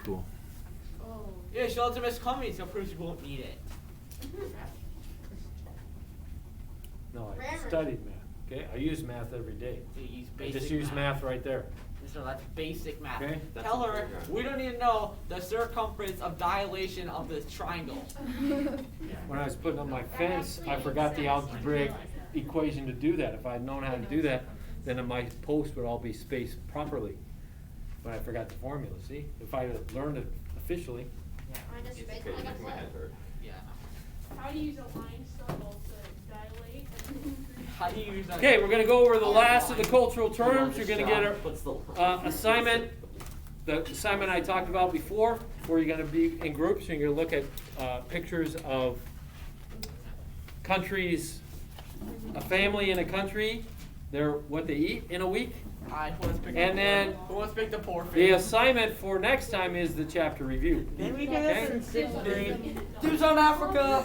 school. Oh. Yeah, show it to Miss Cummings, so prove you won't need it. No, I Grammar. studied math. Okay, I use math every day. You use I basic just use math right there. So that's basic math. Okay. Tell her we don't need to know the circumference of dilation of this triangle. When I was putting up my fence, I forgot the algebraic equation to do that. If I had known how to do that, then my posts would all be spaced properly. But I forgot the formula, see? If I had learned it officially. Minus It's base okay, like my a head hurt. Yeah. How do you use a line circle to dilate and How do you use that? Okay, we're going to go over the last of the cultural terms. You're going to get But still. an assignment, the assignment I talked about before, where you're going to be in groups and you're going to look at pictures of countries, a family in a country, what they eat in a week. And then who wants to pick the poor the family? assignment for next time is the chapter review. Then we Okay. this in 6th grade. Do South Africa.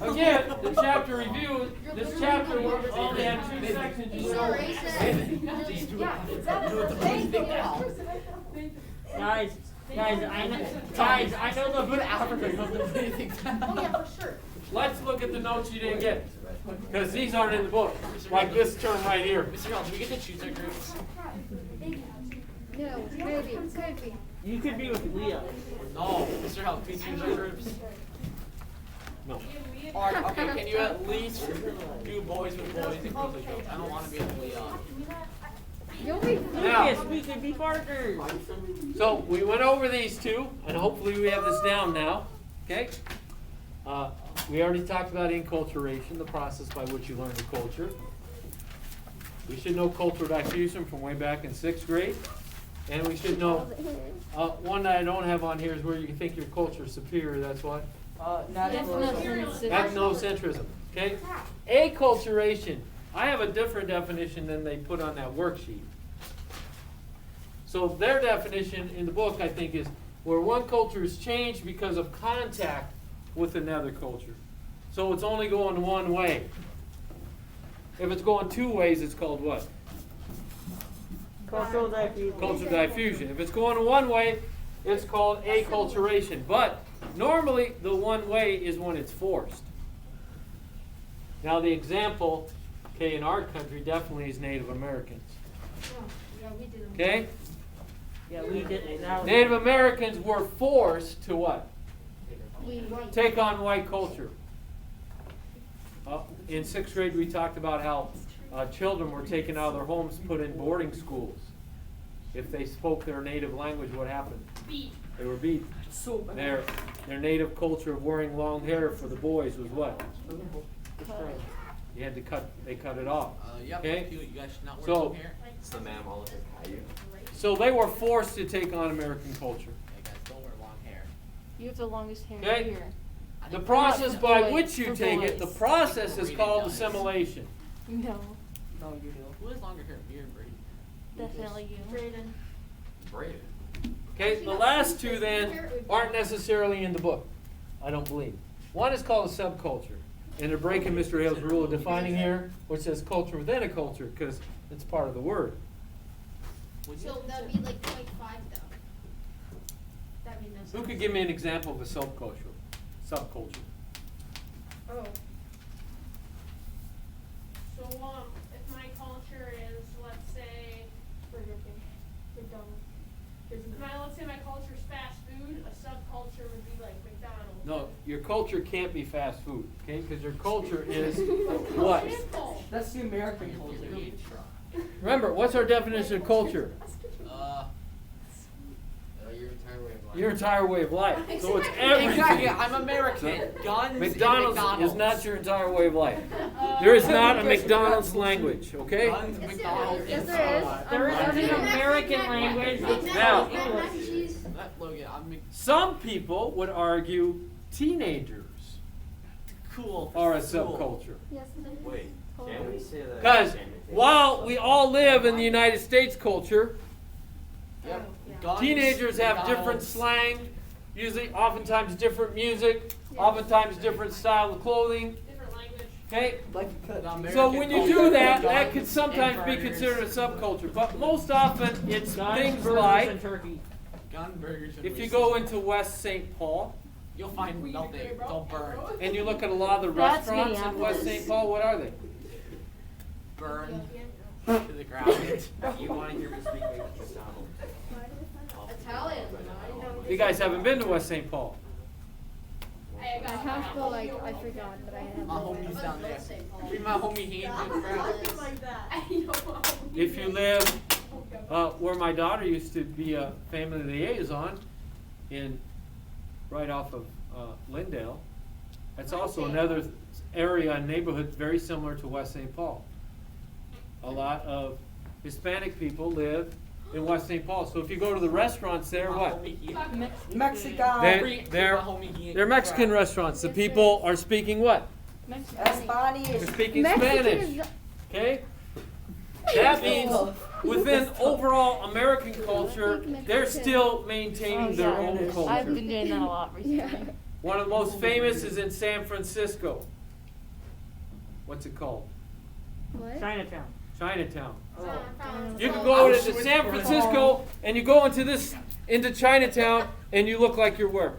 Again, the chapter review, this chapter will only have 2 sections. You know. Guys, I know the Go to Africa. You don't have to do anything. Oh yeah, for sure. Let's look at the notes you didn't get, because these aren't in the book, like this term right here. Mr. Hall, do we get to choose our groups? No, could be. You could be with Leo. No, Mr. Hall, can we choose our groups? No. Or, okay, can you at least do boys with boys and girls with girls? I don't want to be with Leo. You'll be Now, Lucas, we could be partners. so we went over these two, and hopefully we have this down now, okay? We already talked about enculturation, the process by which you learn the culture. We should know cultural diffusion from way back in 6th grade. And we should know, one that I don't have on here is where you think your culture is superior, that's what? Ethnocentrism, okay? Acculturation, I have a different definition than they put on that worksheet. So their definition in the book, I think, is where one culture is changed because of contact with another culture. So it's only going one way. If it's going 2 ways, it's called what? Cultural diffusion. Cultural diffusion. If it's going one way, it's called acculturation. But normally, the one way is when it's forced. Now, the example, okay, in our country definitely is Native Americans. Okay? Yeah, we did. Native Americans were forced to what? Take on white culture. In 6th grade, we talked about how children were taken out of their homes, put in boarding schools. If they spoke their native language, what happened? They were beat. Their native culture of wearing long hair for the boys was what? You had to cut. They cut it off. Yep. Okay? You guys should not wear So- long hair. It's the mammal of the Caillou. So they were forced to take on American culture. Hey guys, don't wear long hair. You have the longest hair Okay. here. The process by boys, which you for take it, the boys. process is called assimilation. No, No, you do. Who has longer hair? Me or Brady? definitely you. Braided. Okay, the last two then aren't necessarily in the book, I don't believe. One is called a subculture, and they're breaking Mr. Hale's rule of defining here, which says culture within a culture, because it's part of the word. So that'd be like 0.5 though. That means no Who could give me an example of a subculture? Subculture. Oh. So if my culture is, let's say, let's say my culture is fast food, a subculture would be like McDonald's. No, your culture can't be fast food, okay? Because your culture is what? That's the American culture. Remember, what's our definition of culture? Your entire way of life. Your entire way of life. So it's Exactly. everything. I'm American. Guns. McDonald's is not your entire way of life. There is not a McDonald's language, okay? Guns, McDonald's. Yes, there is. There is an American language. Now- Mac and cheese. Logan, I'm Some people would argue teenagers cool. are a Cool. subculture. Yes, it is. Wait, can we say that? Because while we all live in the United States culture, Yep. Guns, teenagers have different McDonald's. slang, usually oftentimes different music, oftentimes different style of clothing, Different language. okay? The American So when you culture, do that, that guns could sometimes and be burgers. considered a subculture. But most often it's Guns, things burgers, like, and turkey. Gun burgers and If you racist. go into West St. Paul You'll find nothing. It's all burned. and you look at a lot of the That's restaurants in West St. Paul, what are they? Burned to the ground. You want to hear me speak McDonald's? Italian. You guys haven't been to West St. Paul. I I have to like I forgot, but I have. My homie's down there. Be my homie hands and crowds. like that. If you live where my daughter used to be a family liaison right off of Lindale, that's also another area and neighborhood very similar to West St. Paul. A lot of Hispanic people live in West St. Paul. So if you go to the restaurants there, what? Mexican. They're Mexican restaurants. The people are speaking what? They're speaking Spanish. Okay? That means within overall American culture, they're still maintaining their own I've culture. been doing that a lot recently. One of the most famous is in San Francisco. What's it called? What? Chinatown. Chinatown. Oh. You can go to San Francisco and you go into Chinatown and you look like you're where?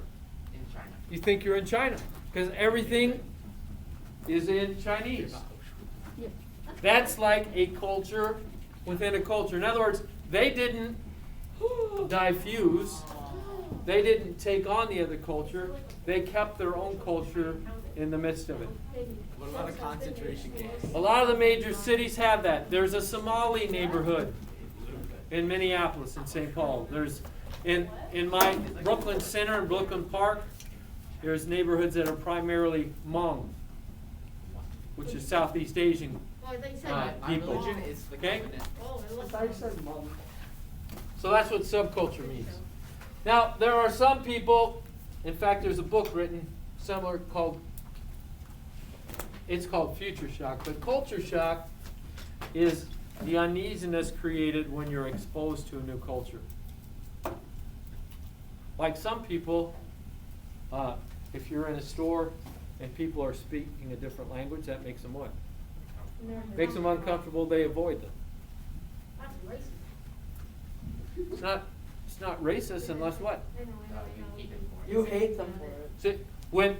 In China. You think you're in China because everything is in Chinese. That's like a culture within a culture. In other words, they didn't diffuse. They didn't take on the other culture. They kept their own culture in the midst of it. What about a concentration camp? A lot of the major cities have that. There's a Somali neighborhood in Minneapolis and St. Paul. There's in my Brooklyn Center and Brooklyn Park, there's neighborhoods that are primarily Hmong, which is Southeast Asian. My People. religion is the Okay? covenant. So that's what subculture means. Now, there are some people, in fact, there's a book written similar it's called Future Shock, but culture shock is the uneasiness created when you're exposed to a new culture. Like some people, if you're in a store and people are speaking a different language, that makes them what? Makes them uncomfortable, they avoid them. It's not racist unless what? You hate them for it. See, when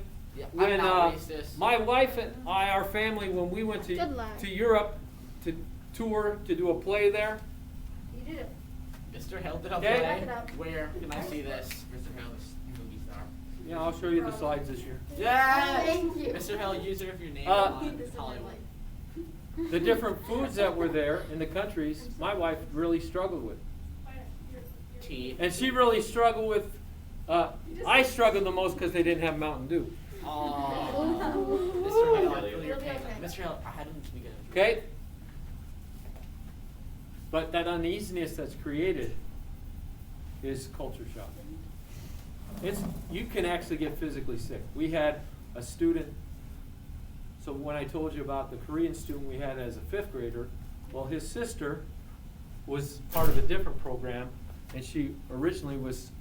I'm not racist. my wife and I, our family, when we went Good luck. to Europe to tour, to do a play there, You did it. Mr. Hill did a Okay. play. Back it up. Where can I see this? Mr. Hill, the movie star. yeah, I'll show you the slides this year. Yes! Thank you. Mr. Hill, user of your name Uh, on Hollywood. The different foods that were there in the countries, my wife really struggled with. Tea. And she really struggled with, I struggled the most because they didn't have Mountain Dew. Oh. Mr. Hill, I feel your pain. Mr. Hill, I had him this weekend. Okay? But that uneasiness that's created is culture shock. You can actually get physically sick. We had a student, so when I told you about the Korean student we had as a 5th grader, well, his sister was part of a different program, and she originally was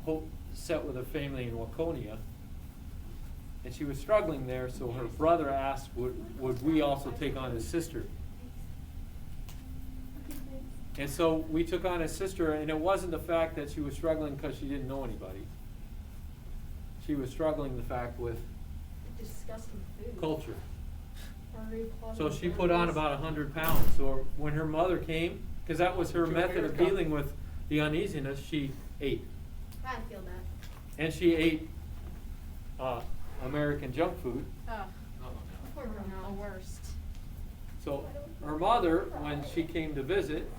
set with a family in Waconia, and she was struggling there, so her brother asked, would we also take on his sister? And so we took on his sister, and it wasn't the fact that she was struggling because she didn't know anybody. She was struggling the fact with Disgusting food. culture. So she put on about 100 pounds. So when her mother came, because that was her method of dealing with the uneasiness, she ate. I feel that. And she ate American junk food. Poor girl. The worst. So her mother, when she came to visit,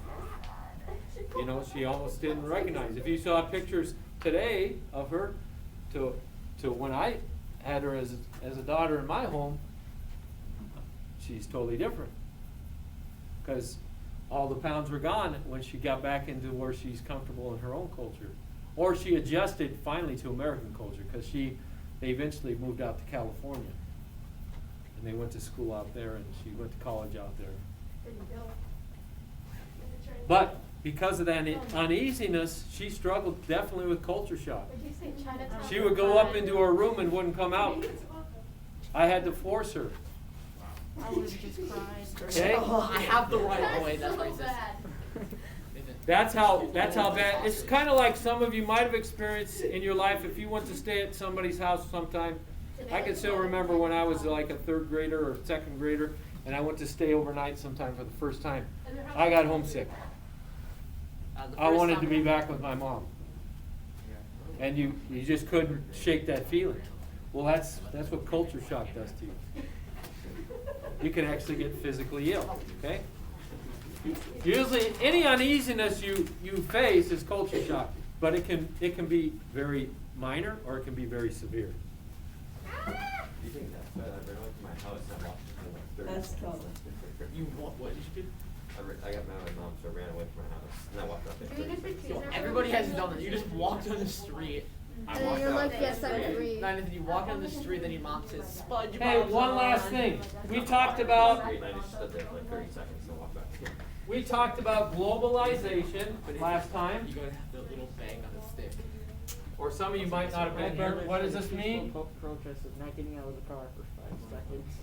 she almost didn't recognize. If you saw pictures today of her to when I had her as a daughter in my home, she's totally different. Because all the pounds were gone when she got back into where she's comfortable in her own culture. Or she adjusted finally to American culture because they eventually moved out to California. And they went to school out there and she went to college out there. There you go. But because of that uneasiness, she struggled definitely with culture shock. Did you say Chinatown? She would go up into her room and wouldn't come out. I had to force her. I would have just cried. Okay? I have the right. Oh wait, that's So racist. bad. That's how bad. It's kind of like some of you might have experienced in your life if you went to stay at somebody's house sometime. I can still remember when I was like a third grader or second grader, and I went to stay overnight sometime for the first time. I got homesick. I wanted to be back with my mom. And you just couldn't shake that feeling. Well, that's what culture shock does to you. You can actually get physically ill, okay? Usually, any uneasiness you face is culture shock, but it can be very minor or it can be very severe. You think that's bad? I ran away from my house and I walked for like 30 That's seconds. tough. You what did you do? I got mad at my mom, so I ran away from my house. And I walked out there Do we 30 get the seconds. teaser? Everybody has done it. You just walk down the street. And then you're like, yes, I agree. No, you walk down the street, then your mom says, SpongeBob. Hey, one last thing. We talked about And I just stood there for like 30 seconds and walked back. globalization last time, You gotta have the little bag on the stick. or some of you might not have been here. What does this mean? Protest of not getting out of the car for 5 seconds.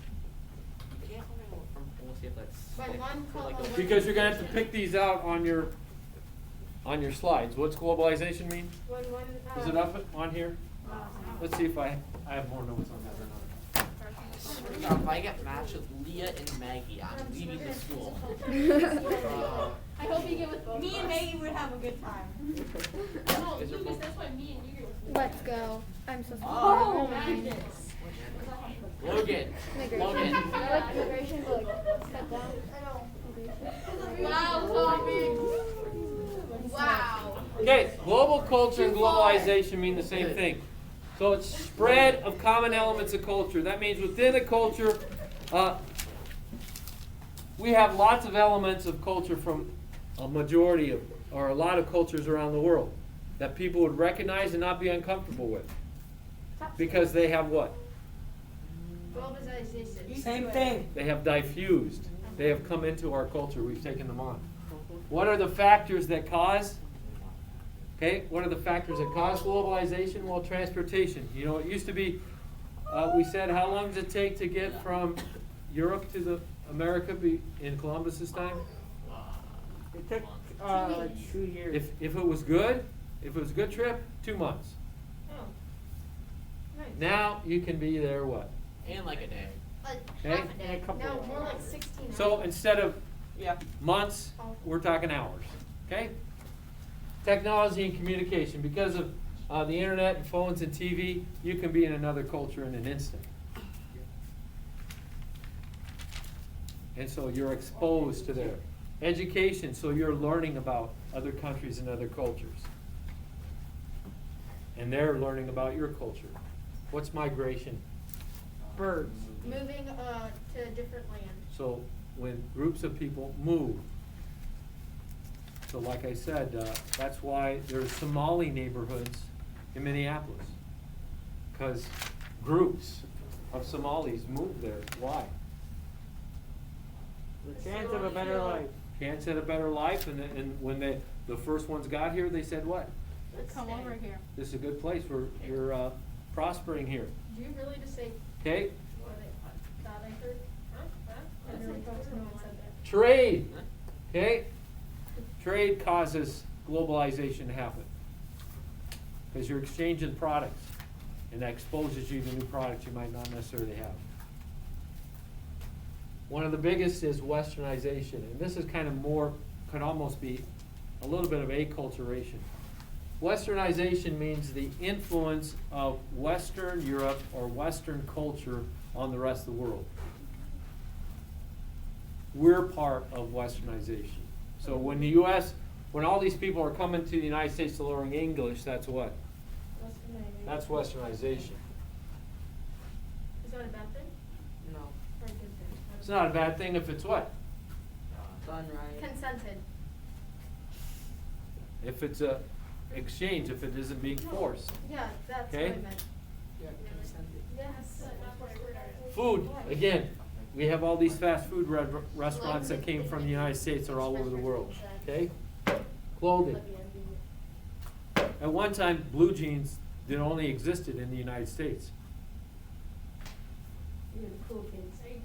You can't hold it from almost get that By stick. one for like color. a- Because you're gonna have to pick these out on your slides. What's globalization mean? Is it up on here? Let's see if I have more notes on that or not. Swear to God, if I get matched with Leah and Maggie, I'm leaving the school. I hope you get with both. Me and Maggie would have a good time. No, Is there Lucas, both? that's why me and you get with. Let's go. I'm so Oh, sorry. Magnus. Logan. Immigration. Logan. I like immigration, but like, step down. Immigration. Wow, Tommy. Wow. Okay, global culture and globalization mean the same thing. So it's spread of common elements of culture. That means within a culture, we have lots of elements of culture from a majority of, or a lot of cultures around the world that people would recognize and not be uncomfortable with. Because they have what? Globalization. Same thing. They have diffused. They have come into our culture. We've taken them on. What are the factors that cause? Okay, what are the factors that cause globalization? Well, transportation. You know, it used to be, we said, how long does it take to get from Europe to the America in Columbus's time? It took 2 years. If it was good, if it was a good trip, 2 months. Oh. Nice. Now you can be there what? And like a day. Like Okay. half a day. No, more like 16 hours. So instead of Yeah. months, we're talking hours. Okay? Technology and communication. Because of the internet and phones and TV, you can be in another culture in an instant. And so you're exposed to their education, so you're learning about other countries and other cultures. And they're learning about your culture. What's migration? Birds. Moving to a different land. So when groups of people move. So like I said, that's why there's Somali neighborhoods in Minneapolis. Because groups of Somalis move there. Why? The chance of a better life. Chance at a better life, and when the first ones got here, they said what? Come over here. This is a good place. You're prospering here. Do you really just say Okay? what I thought I heard? Huh? I really thought someone said that. Trade. Okay? Trade causes globalization to happen. Because you're exchanging products. And that exposes you to new products you might not necessarily have. One of the biggest is westernization. And this is kind of more, could almost be a little bit of acculturation. Westernization means the influence of Western Europe or Western culture on the rest of the world. We're part of westernization. So when the U.S., when all these people are coming to the United States to learn English, that's what? That's westernization. Is that a bad thing No. or a good thing? It's not a bad thing if it's what? Done right. Consented. If it's a exchange, if it isn't being forced. Yeah, that's what I Okay. meant. Yeah, consented. Yes. That's what I heard. Food, again, we have all these fast food restaurants that came from the United States or all over the world, okay? Clothing. At one time, blue jeans that only existed in the United States.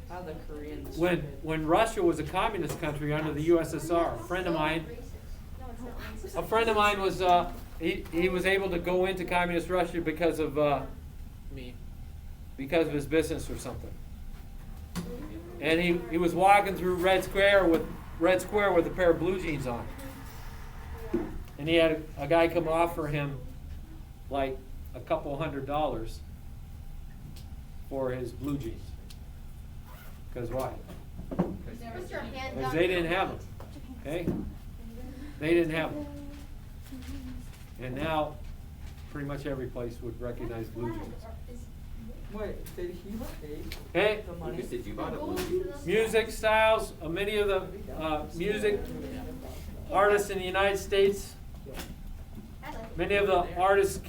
How the Koreans. When Russia was a communist country under the USSR, a friend of mine, A friend of mine was, he was able to go into communist Russia because of Me. his business or something. And he was walking through Red Square with a pair of blue jeans on. And he had a guy come offer him like a couple $100 for his blue jeans. Because why? Put your hand Because down. they didn't have them. Okay? They didn't have them. And now, pretty much every place would recognize blue jeans. Wait, did he pay Okay? the money? Did you buy the blue? Music styles, many of the music artists in the United States, many of the artists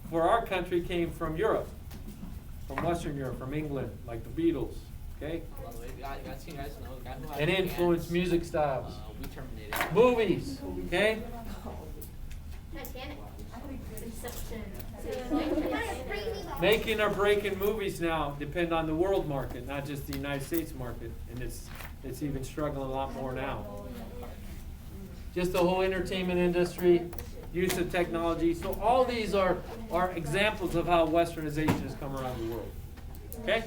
for our country came from Europe, from Western Europe, from England, like the Beatles, okay? By the way, you guys know the guy who had And the influenced bands, music styles. we terminated. Movies, okay? Titanic. Inception. Making or breaking movies now depend on the world market, not just the United States market, and it's even struggling a lot more now. Just the whole entertainment industry, use of technology. So all these are examples of how westernization has come around the world. Okay?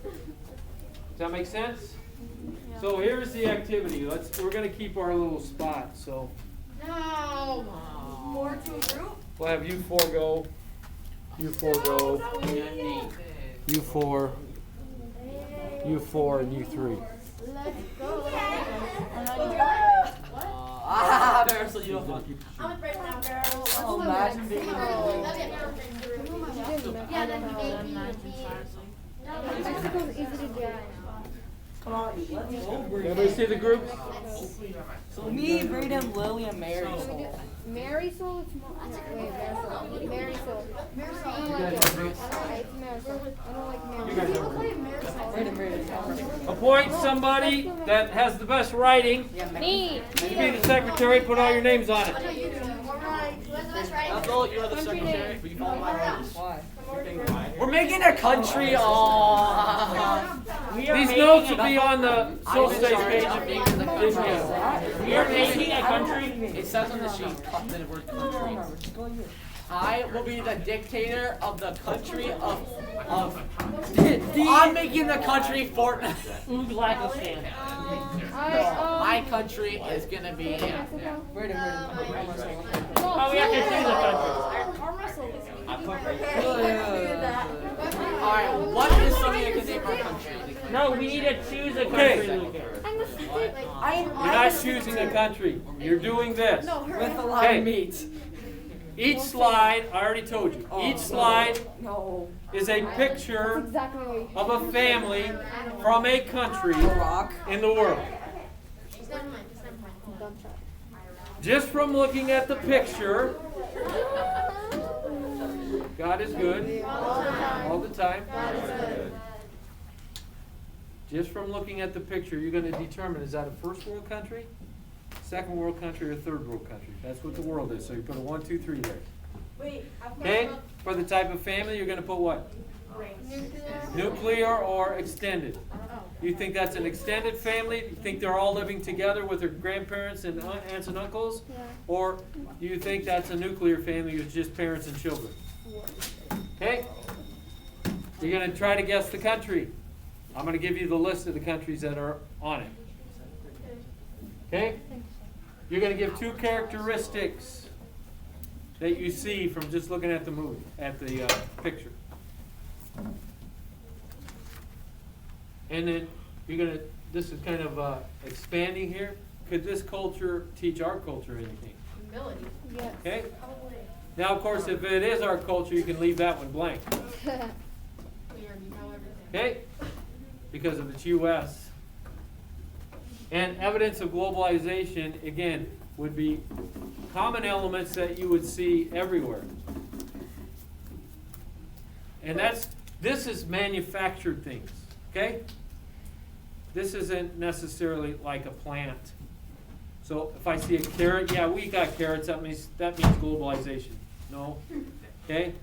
Does that make sense? So here's the activity. We're gonna keep our little spot. So No. More to a group? we'll have you four go. You four go. You four. You four and you three. Let's go. Barrel, so you have fun. I'm gonna break down barrel. Oh, imagine being Yeah, then Mexico's easy to get. Come on, let's go. Everybody see the groups? So me, Braden, Lily, and Mary. Marisol? Wait, Marisol. Marisol. I don't like guys it. are I don't like Marisol. I don't like You guys Marisol. are Braden. Appoint somebody that has the best writing. Me. You be the secretary, put all your names on it. That's all, you are the secretary, but you follow my rules. Why? We're making a country, These notes will be on the social studies page. We are making a country. It says on the sheet, the word country. I will be the dictator of the country of I'm making the country Ooglagistan. My country is gonna be. Braden. Oh, we have to choose a country. Alright, what is something that can name our country? No, we need to choose a Okay. country, Lucas. I'm a stick. You're not choosing a country. You're doing this. With a lot Hey. of meat. Each slide, I already told you, each slide No. is a picture Exactly what you of a family from a country Rock. in the world. Don't try. Just from looking at the picture, God is good all the time. Just from looking at the picture, you're going to determine, is that a first world country, second world country, or third world country? That's what the world is. So you put a 1, 2, 3 there. Okay? For the type of family, you're going to put what? Nuclear or extended. You think that's an extended family? You think they're all living together with their grandparents and aunts and uncles? Yeah. Or you think that's a nuclear family with just parents and children? Okay? You're going to try to guess the country. I'm going to give you the list of the countries that are on it. Okay? You're going to give 2 characteristics that you see from just looking at the movie, at the picture. And then you're going to, this is kind of expanding here. Could this culture teach our culture anything? Humility. Yes. Okay? Now, of course, if it is our culture, you can leave that one blank. We already know everything. Okay? Because of its U.S. And evidence of globalization, again, would be common elements that you would see everywhere. And this is manufactured things, okay? This isn't necessarily like a plant. So if I see a carrot, yeah, we got carrots, that means globalization. No? Okay?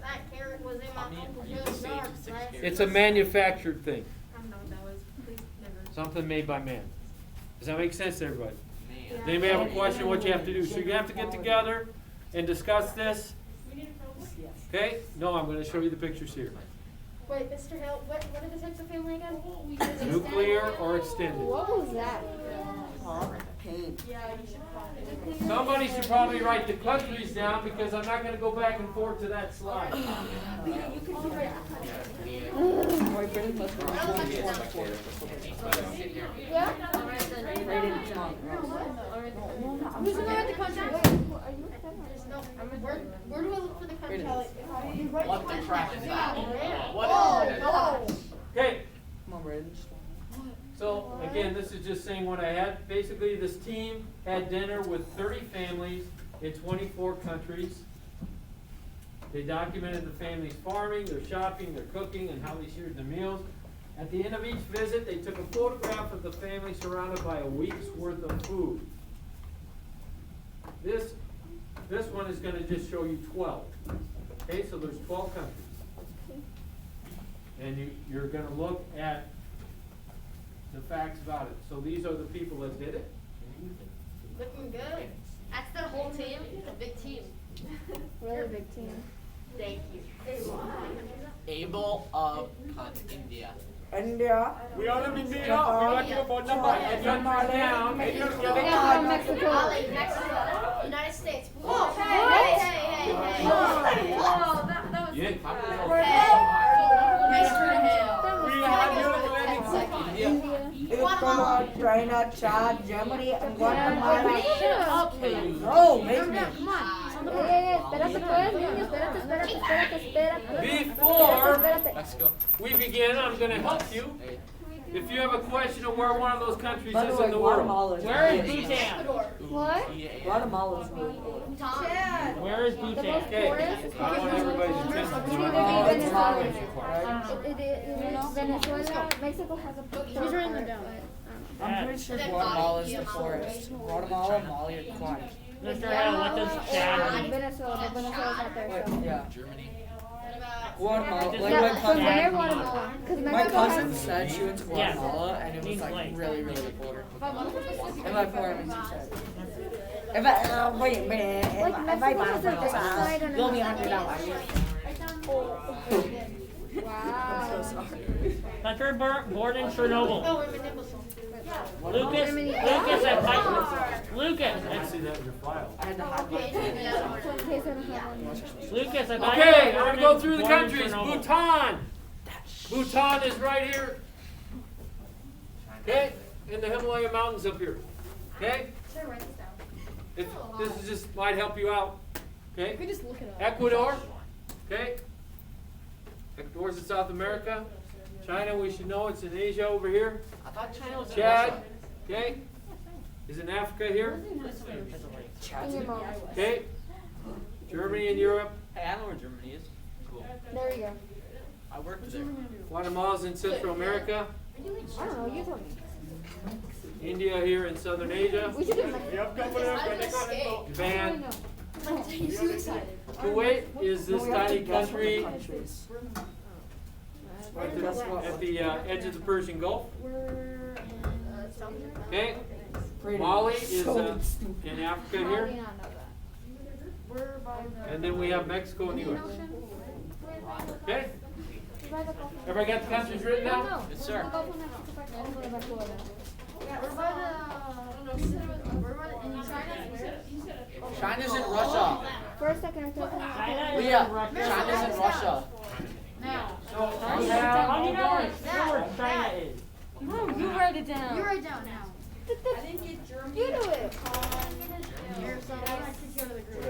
That carrot was in my Are Uncle you Joe's the sage yard of six last carrots? It's a manufactured thing. I don't know what that was. Please never. Something made by man. Does that make sense to everybody? Man. They may have a question what you have to do. So you have to get together and discuss this. Okay? No, I'm going to show you the pictures here. Wait, Mr. Hill, what are the types of family again? Nuclear or extended. What was that? Pain. Somebody should probably write the countries down because I'm not going to go back and forth to that slide. Yeah? Who's the one with the country? No, where do I look for the country? What the crap is that? What Oh, is it? no. Okay, Come on, Braden. so again, this is just saying what I had. Basically, this team had dinner with 30 families in 24 countries. They documented the families' farming, their shopping, their cooking, and how they shared the meals. At the end of each visit, they took a photograph of the family surrounded by a week's worth of food. This one is going to just show you 12. Okay, so there's 12 countries. And you're going to look at the facts about it. So these are the people that did it. Looking good. That's the whole team. A big team. Really big team. Thank you. Abel of India. India. We are in India. We want your phone number. And your mark down. Yeah, from Mexico. Ali, Mexico. United States. Whoa, hey. Whoa, that was. Yeah. Ecuador, China, Chad, Germany, and Guatemala. Okay. Oh, make me. Come on. Espérate pues, niño, espérate. Before Mexico. we begin, I'm going to help you. If you have a question of where one of those countries By the is way, in the world. Guatemala is Where is really- Bhutan? What? Guatemala is really cool. Where is The Bhutan? most Okay, poorest? I want everybody's attention. It's either Oh, it's Venezuela. Mali, right? Venezuela. Mexico has a He's writing them down. I'm pretty sure Guatemala is the poorest. Guatemala, Mali, and Quad. Mr. Hill, what does Chad mean? Venezuela. Venezuela's not there. Wait, So. yeah. Germany. Guatemala. Like Yeah, my from cousin. there, Guatemala. Because My Mexico cousin has. said she went to Guatemala and it was Means like like. really, really cool. And my parents said. If I wait a minute, if Like I Mexico buy has a from big side and they'll be another $100. Wow. Country born in Chernobyl. Oh, wait a minute. Lucas, Lucas, Lucas, I see that in your file. I had to hide my Okay, So in case I don't have one. Lucas, Okay, I'm going to go through the countries. Bhutan. Bhutan is right here. Okay, in the Himalaya Mountains up here. Okay, Should I write this down? if this is just might help you out. Okay, We just look it up. Ecuador. Okay, Ecuador's in South America. China, we should know it's in Asia over here. I thought China was in Chad, Russia. okay, is in Africa here. In your mom. Okay, Germany and Europe. Hey, I know where Germany is. Cool. There you go. I worked there. Guatemala's in Central America. I don't know. You told me. India here in Southern Asia. We should do Mexico. Japan. You're so excited. Kuwait is this We have to tiny guess what the country country is. at the edge of the Persian Gulf. Okay, Braden, Mali is so in Africa How do here. you not know that? And then we have Mexico and US. Okay, everybody got the countries written down? Yes, sir. China's in Russia. First, second, or third. China is Leah, in Russia. China's in Russia. How do you know where China is? No, you write it down. You write down now. I didn't get German. You do it.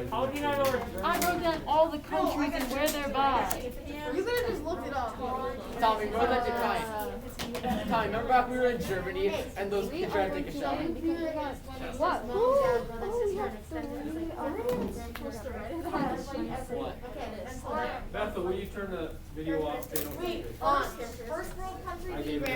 How do you not know where I wrote down all the countries and where they're by. You could have just looked it up. Tommy, remember that to Tommy. Tommy, remember back we were in Germany and those kids tried to take a shower? What? Oh, yeah. Bethel, will you turn the video off? They don't- First world country. I gave it.